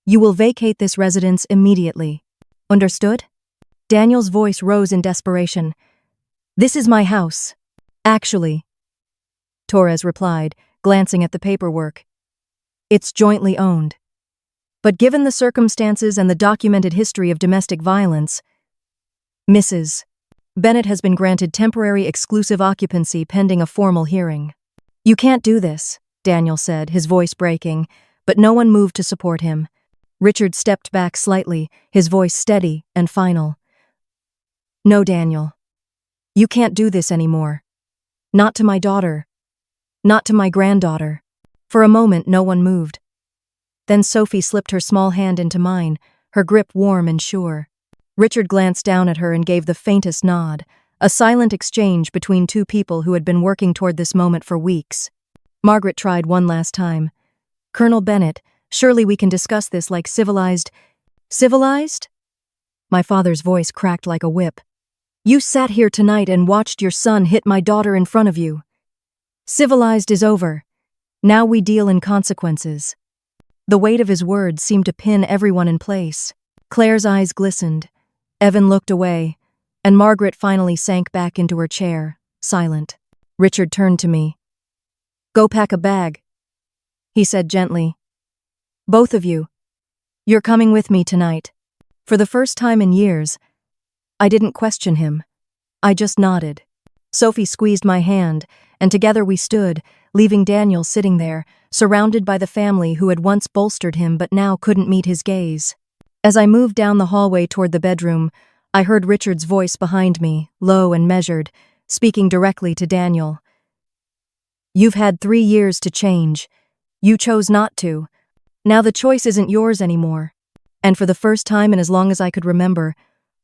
You will vacate this residence immediately. Understood? Daniel's voice rose in desperation. This is my house. Actually, Torres replied, glancing at the paperwork. It's jointly owned. But given the circumstances and the documented history of domestic violence, Mrs. Bennett has been granted temporary exclusive occupancy pending a formal hearing. You can't do this, Daniel said, his voice breaking, but no one moved to support him. Richard stepped back slightly, his voice steady and final. No, Daniel. You can't do this anymore. Not to my daughter. Not to my granddaughter. For a moment, no one moved. Then Sophie slipped her small hand into mine, her grip warm and sure. Richard glanced down at her and gave the faintest nod, a silent exchange between two people who had been working toward this moment for weeks. Margaret tried one last time. Colonel Bennett, surely we can discuss this like civilized... Civilized? My father's voice cracked like a whip. You sat here tonight and watched your son hit my daughter in front of you. Civilized is over. Now we deal in consequences. The weight of his words seemed to pin everyone in place. Claire's eyes glistened. Evan looked away, and Margaret finally sank back into her chair, silent. Richard turned to me. Go pack a bag, he said gently. Both of you. You're coming with me tonight. For the first time in years, I didn't question him. I just nodded. Sophie squeezed my hand, and together we stood, leaving Daniel sitting there, surrounded by the family who had once bolstered him but now couldn't meet his gaze. As I moved down the hallway toward the bedroom, I heard Richard's voice behind me, low and measured, speaking directly to Daniel. You've had 3 years to change. You chose not to. Now the choice isn't yours anymore. And for the first time in as long as I could remember,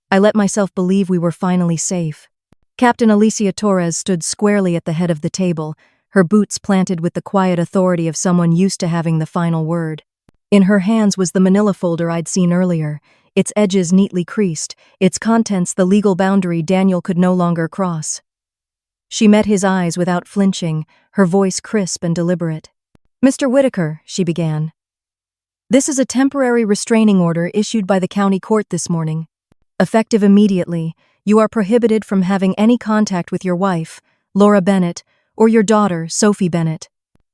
I let myself believe we were finally safe. Captain Alicia Torres stood squarely at the head of the table, her boots planted with the quiet authority of someone used to having the final word. In her hands was the manila folder I'd seen earlier, its edges neatly creased, its contents the legal boundary Daniel could no longer cross. She met his eyes without flinching, her voice crisp and deliberate. Mr. Whitaker, she began. This is a temporary restraining order issued by the county court this morning. Effective immediately, you are prohibited from having any contact with your wife, Laura Bennett, or your daughter, Sophie Bennett.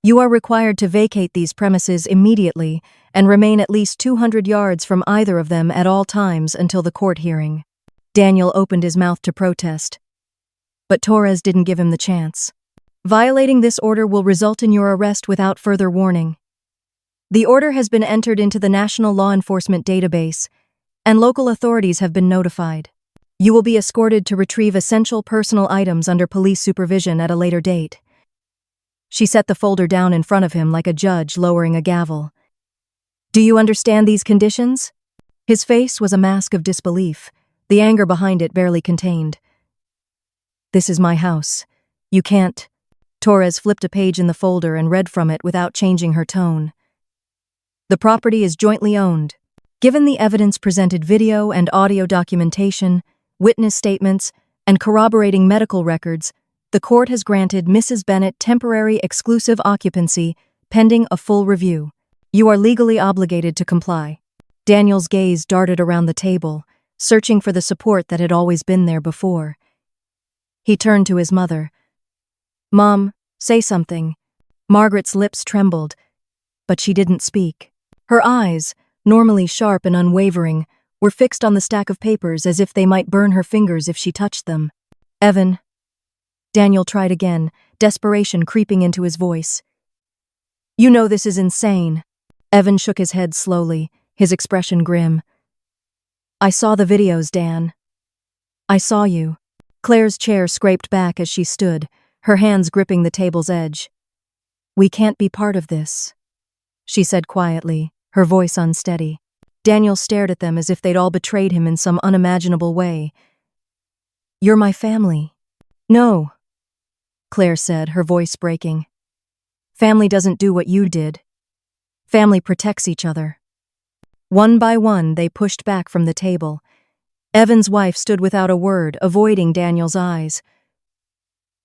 You are required to vacate these premises immediately and remain at least 200 yards from either of them at all times until the court hearing. Daniel opened his mouth to protest, but Torres didn't give him the chance. Violating this order will result in your arrest without further warning. The order has been entered into the National Law Enforcement Database, and local authorities have been notified. You will be escorted to retrieve essential personal items under police supervision at a later date. She set the folder down in front of him like a judge lowering a gavel. Do you understand these conditions? His face was a mask of disbelief, the anger behind it barely contained. This is my house. You can't. Torres flipped a page in the folder and read from it without changing her tone. The property is jointly owned. Given the evidence presented, video and audio documentation, witness statements, and corroborating medical records, the court has granted Mrs. Bennett temporary exclusive occupancy pending a full review. You are legally obligated to comply. Daniel's gaze darted around the table, searching for the support that had always been there before. He turned to his mother. Mom, say something. Margaret's lips trembled, but she didn't speak. Her eyes, normally sharp and unwavering, were fixed on the stack of papers as if they might burn her fingers if she touched them. Evan. Daniel tried again, desperation creeping into his voice. You know this is insane. Evan shook his head slowly, his expression grim. I saw the videos, Dan. I saw you. Claire's chair scraped back as she stood, her hands gripping the table's edge. We can't be part of this, she said quietly, her voice unsteady. Daniel stared at them as if they'd all betrayed him in some unimaginable way. You're my family. No, Claire said, her voice breaking. Family doesn't do what you did. Family protects each other. One by one, they pushed back from the table. Evan's wife stood without a word, avoiding Daniel's eyes.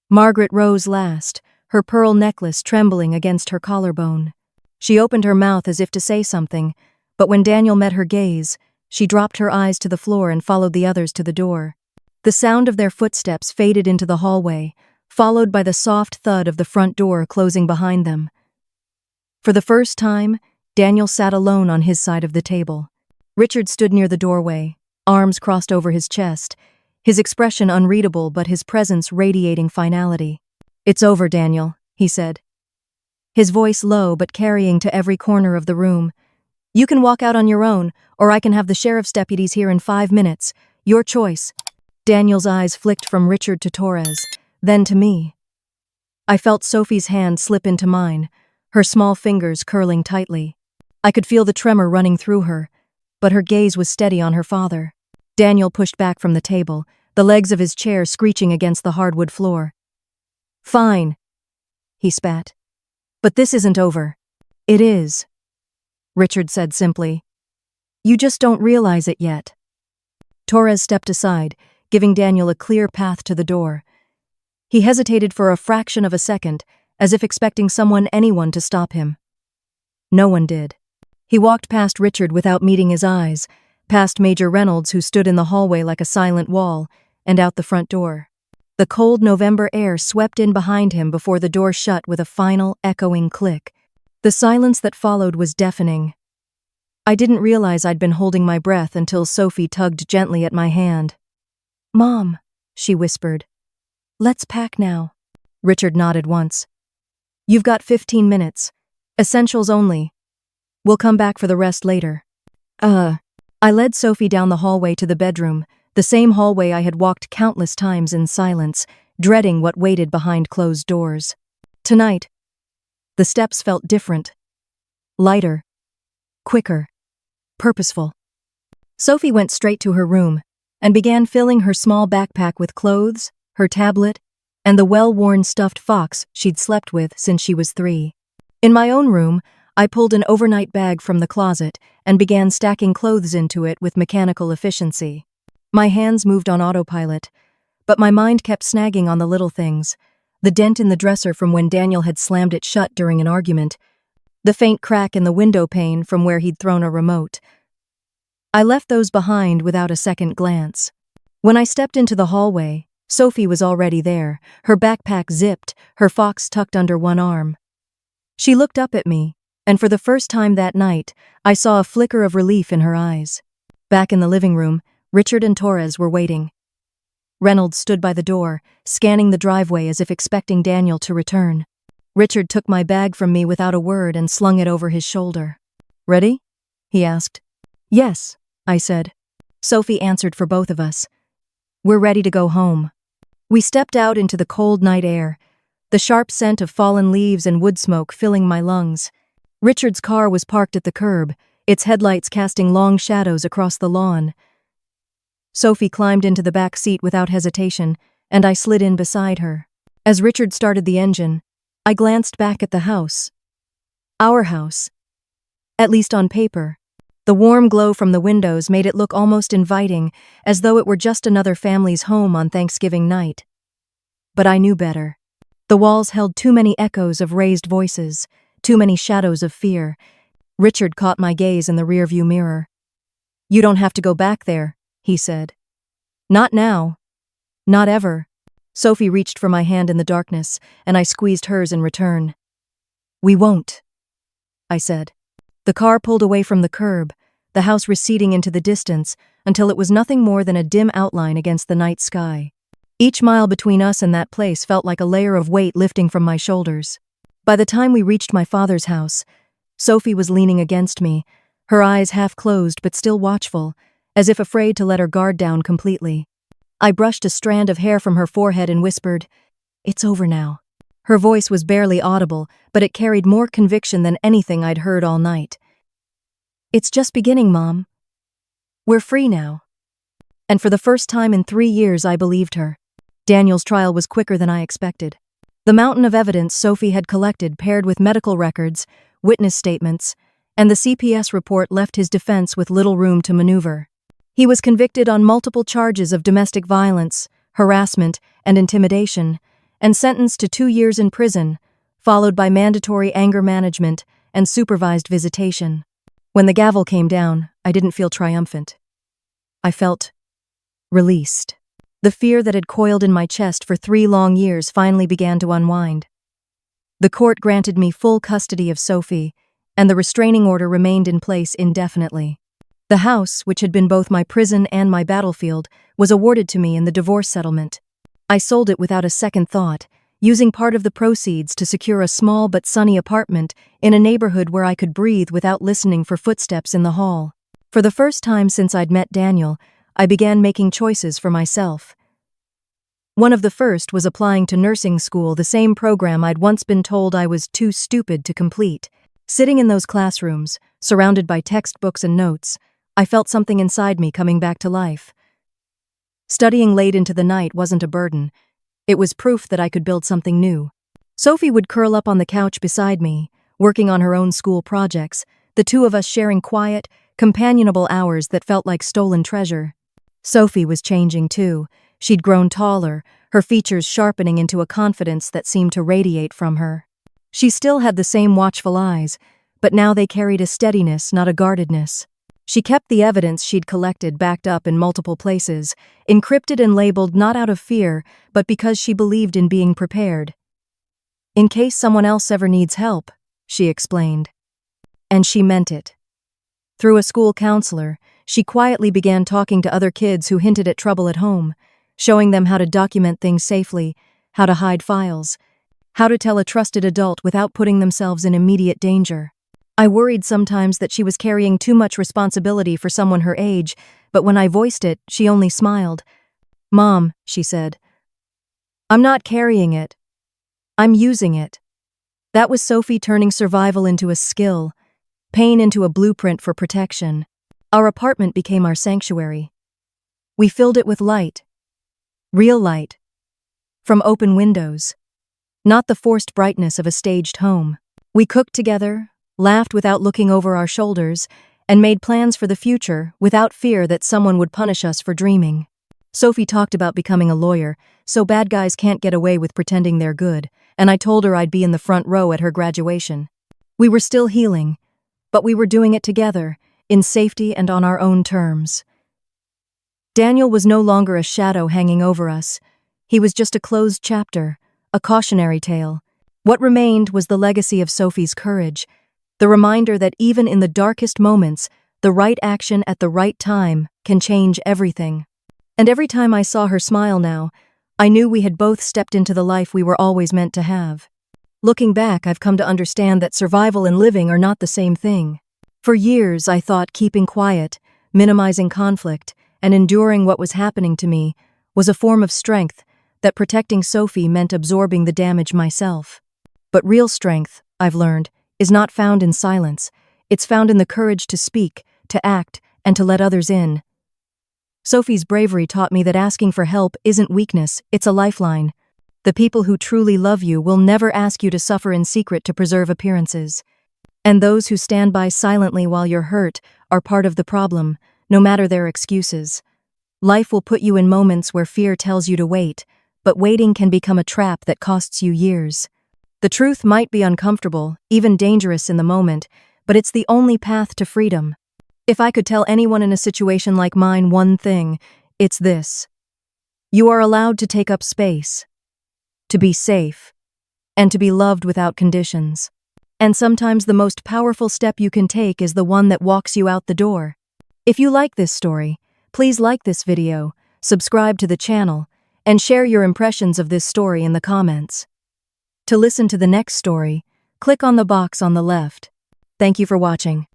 Margaret rose last, her pearl necklace trembling against her collarbone. She opened her mouth as if to say something, but when Daniel met her gaze, she dropped her eyes to the floor and followed the others to the door. The sound of their footsteps faded into the hallway, followed by the soft thud of the front door closing behind them. For the first time, Daniel sat alone on his side of the table. Richard stood near the doorway, arms crossed over his chest, his expression unreadable but his presence radiating finality. It's over, Daniel, he said, his voice low but carrying to every corner of the room. You can walk out on your own, or I can have the sheriff's deputies here in 5 minutes. Your choice. Daniel's eyes flicked from Richard to Torres, then to me. I felt Sophie's hand slip into mine, her small fingers curling tightly. I could feel the tremor running through her, but her gaze was steady on her father. Daniel pushed back from the table, the legs of his chair screeching against the hardwood floor. Fine, he spat. But this isn't over. It is, Richard said simply. You just don't realize it yet. Torres stepped aside, giving Daniel a clear path to the door. He hesitated for a fraction of a second, as if expecting anyone to stop him. No one did. He walked past Richard without meeting his eyes, past Major Reynolds, who stood in the hallway like a silent wall, and out the front door. The cold November air swept in behind him before the door shut with a final, echoing click. The silence that followed was deafening. I didn't realize I'd been holding my breath until Sophie tugged gently at my hand. Mom, she whispered. Let's pack now. Richard nodded once. You've got 15 minutes. Essentials only. We'll come back for the rest later. I led Sophie down the hallway to the bedroom, the same hallway I had walked countless times in silence, dreading what waited behind closed doors. Tonight, the steps felt different. Lighter. Quicker. Purposeful. Sophie went straight to her room and began filling her small backpack with clothes, her tablet, and the well-worn stuffed fox she'd slept with since she was 3. In my own room, I pulled an overnight bag from the closet and began stacking clothes into it with mechanical efficiency. My hands moved on autopilot, but my mind kept snagging on the little things. The dent in the dresser from when Daniel had slammed it shut during an argument, the faint crack in the window pane from where he'd thrown a remote. I left those behind without a second glance. When I stepped into the hallway, Sophie was already there, her backpack zipped, her fox tucked under one arm. She looked up at me, and for the first time that night, I saw a flicker of relief in her eyes. Back in the living room, Richard and Torres were waiting. Reynolds stood by the door, scanning the driveway as if expecting Daniel to return. Richard took my bag from me without a word and slung it over his shoulder. "Ready?" he asked. "Yes," I said. Sophie answered for both of us. "We're ready to go home." We stepped out into the cold night air, the sharp scent of fallen leaves and wood smoke filling my lungs. Richard's car was parked at the curb, its headlights casting long shadows across the lawn. Sophie climbed into the back seat without hesitation, and I slid in beside her. As Richard started the engine, I glanced back at the house. Our house. At least on paper. The warm glow from the windows made it look almost inviting, as though it were just another family's home on Thanksgiving night. But I knew better. The walls held too many echoes of raised voices, too many shadows of fear. Richard caught my gaze in the rearview mirror. "You don't have to go back there," he said. "Not now. Not ever." Sophie reached for my hand in the darkness, and I squeezed hers in return. "We won't," I said. The car pulled away from the curb, the house receding into the distance until it was nothing more than a dim outline against the night sky. Each mile between us and that place felt like a layer of weight lifting from my shoulders. By the time we reached my father's house, Sophie was leaning against me, her eyes half closed but still watchful, as if afraid to let her guard down completely. I brushed a strand of hair from her forehead and whispered, "It's over now." Her voice was barely audible, but it carried more conviction than anything I'd heard all night. "It's just beginning, Mom. We're free now." And for the first time in 3 years, I believed her. Daniel's trial was quicker than I expected. The mountain of evidence Sophie had collected, paired with medical records, witness statements, and the CPS report, left his defense with little room to maneuver. He was convicted on multiple charges of domestic violence, harassment, and intimidation, and sentenced to 2 years in prison, followed by mandatory anger management and supervised visitation. When the gavel came down, I didn't feel triumphant. I felt released. The fear that had coiled in my chest for 3 long years finally began to unwind. The court granted me full custody of Sophie, and the restraining order remained in place indefinitely. The house, which had been both my prison and my battlefield, was awarded to me in the divorce settlement. I sold it without a second thought, using part of the proceeds to secure a small but sunny apartment in a neighborhood where I could breathe without listening for footsteps in the hall. For the first time since I'd met Daniel, I began making choices for myself. One of the first was applying to nursing school, the same program I'd once been told I was too stupid to complete. Sitting in those classrooms, surrounded by textbooks and notes, I felt something inside me coming back to life. Studying late into the night wasn't a burden. It was proof that I could build something new. Sophie would curl up on the couch beside me, working on her own school projects, the two of us sharing quiet, companionable hours that felt like stolen treasure. Sophie was changing too. She'd grown taller, her features sharpening into a confidence that seemed to radiate from her. She still had the same watchful eyes, but now they carried a steadiness, not a guardedness. She kept the evidence she'd collected backed up in multiple places, encrypted and labeled not out of fear, but because she believed in being prepared. "In case someone else ever needs help," she explained. And she meant it. Through a school counselor, she quietly began talking to other kids who hinted at trouble at home, showing them how to document things safely, how to hide files, how to tell a trusted adult without putting themselves in immediate danger. I worried sometimes that she was carrying too much responsibility for someone her age, but when I voiced it, she only smiled. "Mom," she said, "I'm not carrying it. I'm using it." That was Sophie turning survival into a skill, pain into a blueprint for protection. Our apartment became our sanctuary. We filled it with light. Real light. From open windows. Not the forced brightness of a staged home. We cooked together, laughed without looking over our shoulders, and made plans for the future without fear that someone would punish us for dreaming. Sophie talked about becoming a lawyer, so bad guys can't get away with pretending they're good, and I told her I'd be in the front row at her graduation. We were still healing, but we were doing it together, in safety and on our own terms. Daniel was no longer a shadow hanging over us. He was just a closed chapter, a cautionary tale. What remained was the legacy of Sophie's courage, the reminder that even in the darkest moments, the right action at the right time can change everything. And every time I saw her smile now, I knew we had both stepped into the life we were always meant to have. Looking back, I've come to understand that survival and living are not the same thing. For years, I thought keeping quiet, minimizing conflict, and enduring what was happening to me was a form of strength, that protecting Sophie meant absorbing the damage myself. But real strength, I've learned, is not found in silence. It's found in the courage to speak, to act, and to let others in. Sophie's bravery taught me that asking for help isn't weakness, it's a lifeline. The people who truly love you will never ask you to suffer in secret to preserve appearances. And those who stand by silently while you're hurt are part of the problem, no matter their excuses. Life will put you in moments where fear tells you to wait, but waiting can become a trap that costs you years. The truth might be uncomfortable, even dangerous in the moment, but it's the only path to freedom. If I could tell anyone in a situation like mine one thing, it's this. You are allowed to take up space, to be safe, and to be loved without conditions. And sometimes the most powerful step you can take is the one that walks you out the door. If you like this story, please like this video, subscribe to the channel, and share your impressions of this story in the comments. To listen to the next story, click on the box on the left. Thank you for watching.